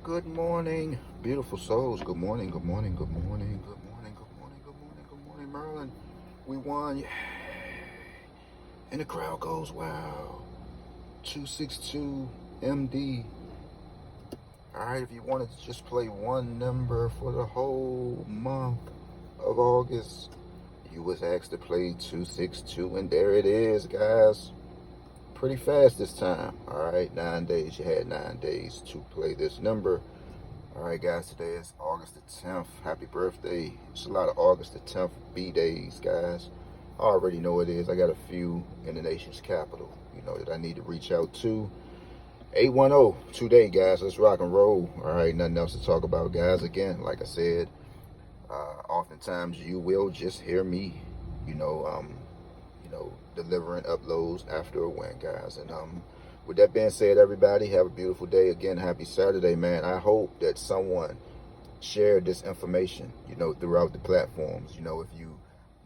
Good morning, beautiful souls. Good morning, good morning, good morning, good morning, good morning, good morning, good morning, Maryland. We won. And the crowd goes, wow. 262 MD. All right, if you wanted to just play one number for the whole month of August, you was asked to play 262, and there it is, guys. Pretty fast this time. All right, 9 days. You had 9 days to play this number. All right, guys, today is August the 10th. Happy birthday. It's a lot of August the 10th B-days, guys. I already know it is. I got a few in the nation's capital, that I need to reach out to. 810 today, guys. Let's rock and roll. All right, nothing else to talk about, guys. Again, like I said, oftentimes you will just hear me, delivering uploads after a win, guys. And with that being said, everybody have a beautiful day. Again, happy Saturday, man. I hope that someone shared this information, throughout the platforms. If you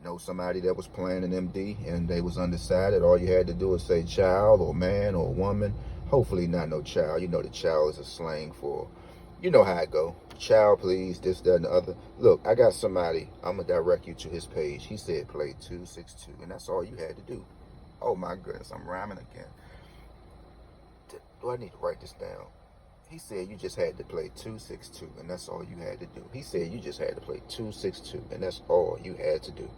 know somebody that was playing an MD and they was undecided, all you had to do is say child or man or woman. Hopefully not no child. The child is a slang for, how it go. Child, please, this, that, and the other. Look, I got somebody. I'm going to direct you to his page. He said play 262, and that's all you had to do. Oh, my goodness, I'm rhyming again. Do I need to write this down? He said you just had to play 262, and that's all you had to do. He said you just had to play 262, and that's all you had to do.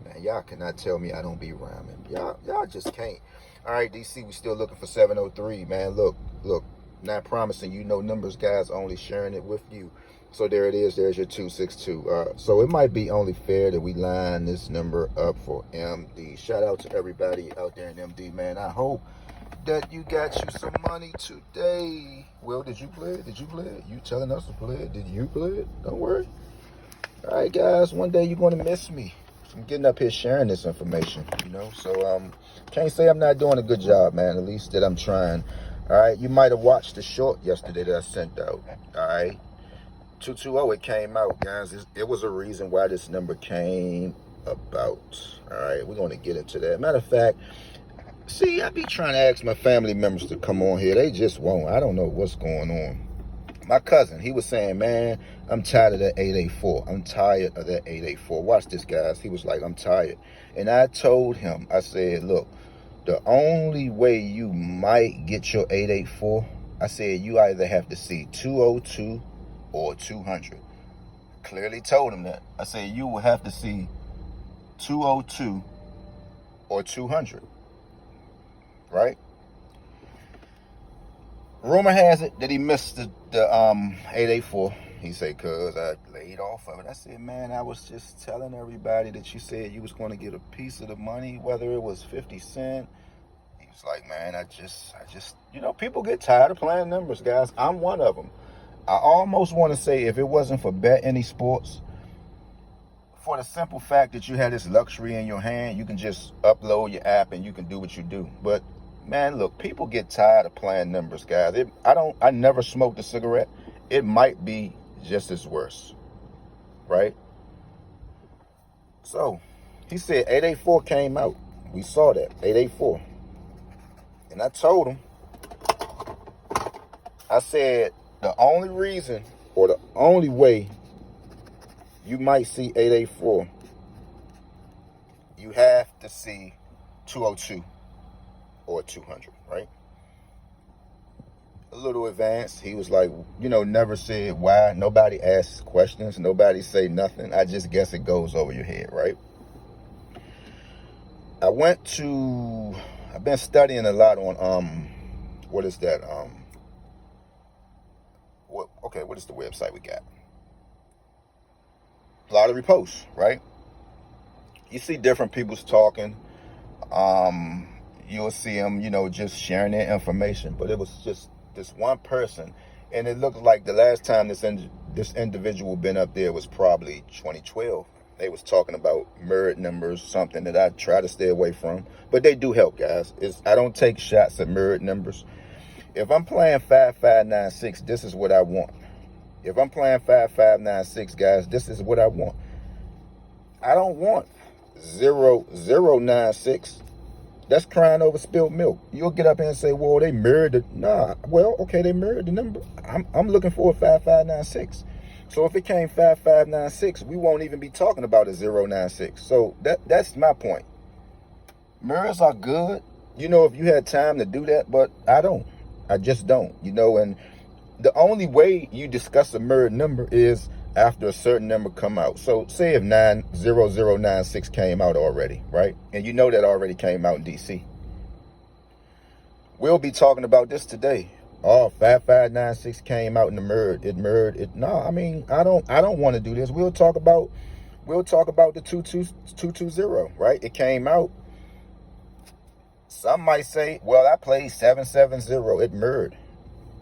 Man, y'all cannot tell me I don't be rhyming. Y'all just can't. All right, DC, we still looking for 703, man. Look. Not promising you no numbers, guys, only sharing it with you. So there it is. There's your 262. So it might be only fair that we line this number up for MD. Shout out to everybody out there in MD, man. I hope that you got you some money today. Will, did you play it? You telling us to play it? Did you play it? Don't worry. All right, guys. One day you're going to miss me. I'm getting up here sharing this information, So can't say I'm not doing a good job, man. At least that I'm trying. All right, you might have watched the short yesterday that I sent out. All right, 220, it came out, guys. It was a reason why this number came about. All right, we're going to get into that. Matter of fact, see, I be trying to ask my family members to come on here. They just won't. I don't know what's going on. My cousin, he was saying, man, I'm tired of that 884. I'm tired of that 884. Watch this, guys. He was like, I'm tired. And I told him, I said, look, the only way you might get your 884, I said, you either have to see 202 or 200. Clearly told him that. I said, you will have to see 202 or 200. Right? Rumor has it that he missed the 884. He said, cuz I laid off of it. I said, man, I was just telling everybody that you said you was going to get a piece of the money, whether it was 50 cents. He was like, man, I just, people get tired of playing numbers, guys. I'm one of them. I almost want to say if it wasn't for Bet Any Sports, for the simple fact that you had this luxury in your hand, you can just upload your app and you can do what you do. But man, look, people get tired of playing numbers, guys. I never smoked a cigarette. It might be just as worse, right? So he said 884 came out. We saw that, 884. And I told him, I said, the only reason or the only way you might see 884, you have to see 202 or 200, right? A little advanced. He was like, never said why. Nobody asks questions. Nobody say nothing. I just guess it goes over your head, right? I've been studying a lot on, what is that? What is the website we got? Lottery Post, right? You see different people's talking. You'll see them, just sharing their information. But it was just this one person, and it looked like the last time this individual been up there was probably 2012. They was talking about merit numbers, something that I try to stay away from. But they do help, guys. I don't take shots at merit numbers. If I'm playing 5596, this is what I want. If I'm playing 5596, guys, this is what I want. I don't want 0096. That's crying over spilled milk. You'll get up here and say, well, they mirrored the, nah, well, okay, they mirrored the number. I'm looking for a 5596. So if it came 5596, we won't even be talking about a 096. So that's my point. Mirrors are good, you know, if you had time to do that, but I don't. I just don't, you know, and the only way you discuss a mirrored number is after a certain number come out. So say if 90096 came out already, right? And you know that already came out in DC. We'll be talking about this today. Oh, 5596 came out in the mirrored. It mirrored it. No, I mean, I don't want to do this. We'll talk about the 220, right? It came out. Some might say, well, I played 770. It mirrored.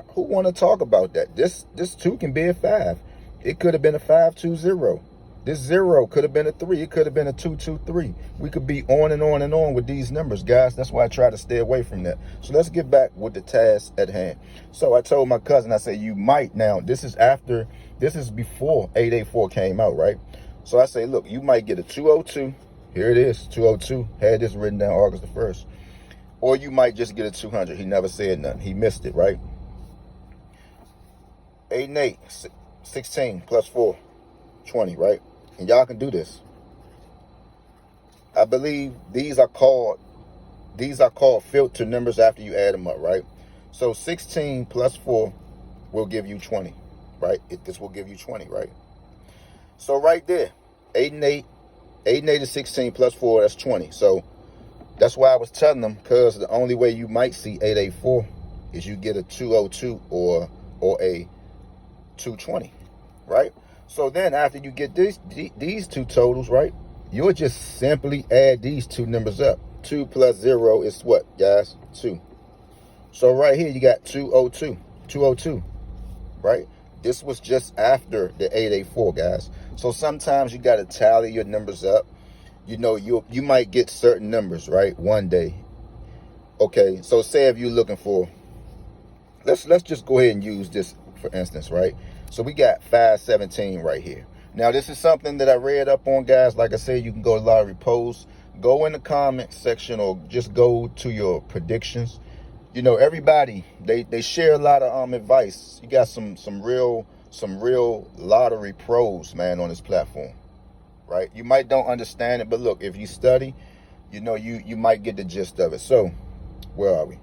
Who want to talk about that? This 2 can be a 5. It could have been a 520. This 0 could have been a 3. It could have been a 223. We could be on and on and on with these numbers, guys. That's why I try to stay away from that. So let's get back with the task at hand. So I told my cousin, I said, you might now. This is before 884 came out, right? So I say, look, you might get a 202. Here it is, 202. Had this written down August the 1st. Or you might just get a 200. He never said nothing. He missed it, right? 8 and 8, 16 plus 4, 20, right? And y'all can do this. I believe these are called filter numbers after you add them up, right? So 16 plus 4 will give you 20, right? This will give you 20, right? So right there, 8 and 8, 8 and 8 is 16 plus 4, that's 20. So that's why I was telling them, because the only way you might see 884 is you get a 202 or a 220, right? So then after you get these two totals, right, you'll just simply add these two numbers up. 2 plus 0 is what, guys? 2. So right here you got 202, right? This was just after the 884, guys. So sometimes you got to tally your numbers up. You know, you might get certain numbers, right, one day. Okay, so say if you're looking for, let's just go ahead and use this for instance, right? So we got 517 right here. Now this is something that I read up on, guys. Like I said, you can go to Lottery Post, go in the comment section, or just go to your predictions. You know, everybody they share a lot of advice. You got some real lottery pros, man, on this platform, right? You might don't understand it, but look, if you study, you know, you might get the gist of it. So where are we?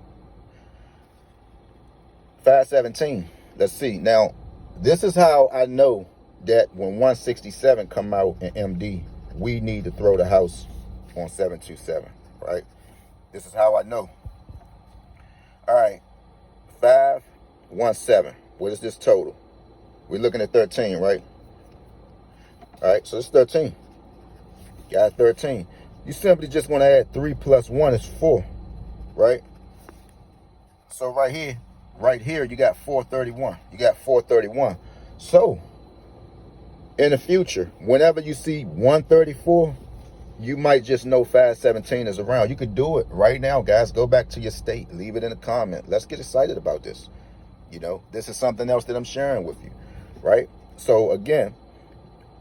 517. Let's see. Now, this is how I know that when 167 come out in MD, we need to throw the house on 727, right? This is how I know. All right, 517. What is this total? We're looking at 13, right? All right, so it's 13. Got 13. You simply just want to add 3 plus 1 is 4, right? So right here, you got 431. You got 431. So in the future, whenever you see 134, you might just know 517 is around. You could do it right now, guys. Go back to your state. Leave it in a comment. Let's get excited about this. You know, this is something else that I'm sharing with you, right? So again,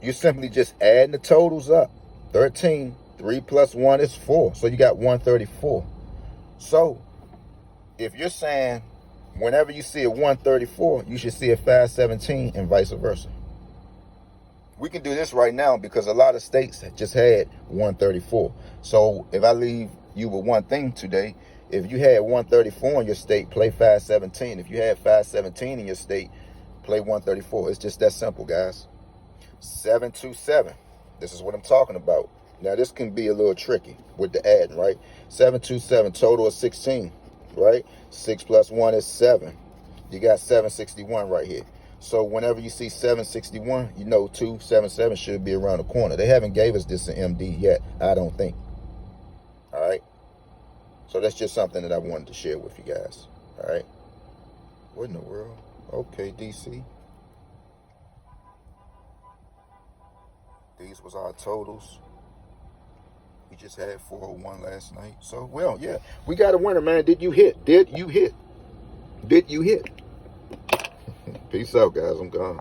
you simply just adding the totals up. 13, 3 plus 1 is 4. So you got 134. So if you're saying whenever you see a 134, you should see a 517 and vice versa. We can do this right now because a lot of states just had 134. So if I leave you with one thing today, if you had 134 in your state, play 517. If you had 517 in your state, play 134. It's just that simple, guys. 727. This is what I'm talking about. Now this can be a little tricky with the adding, right? 727, total of 16. Right? 6 plus 1 is 7. You got 761 right here. So whenever you see 761, you know 277 should be around the corner. They haven't gave us this in MD yet, I don't think. All right? So that's just something that I wanted to share with you guys. All right? What in the world? Okay, DC. These was our totals. We just had 401 last night. So, well, yeah, we got a winner, man. Did you hit? Did you hit? Did you hit? Peace out, guys. I'm gone.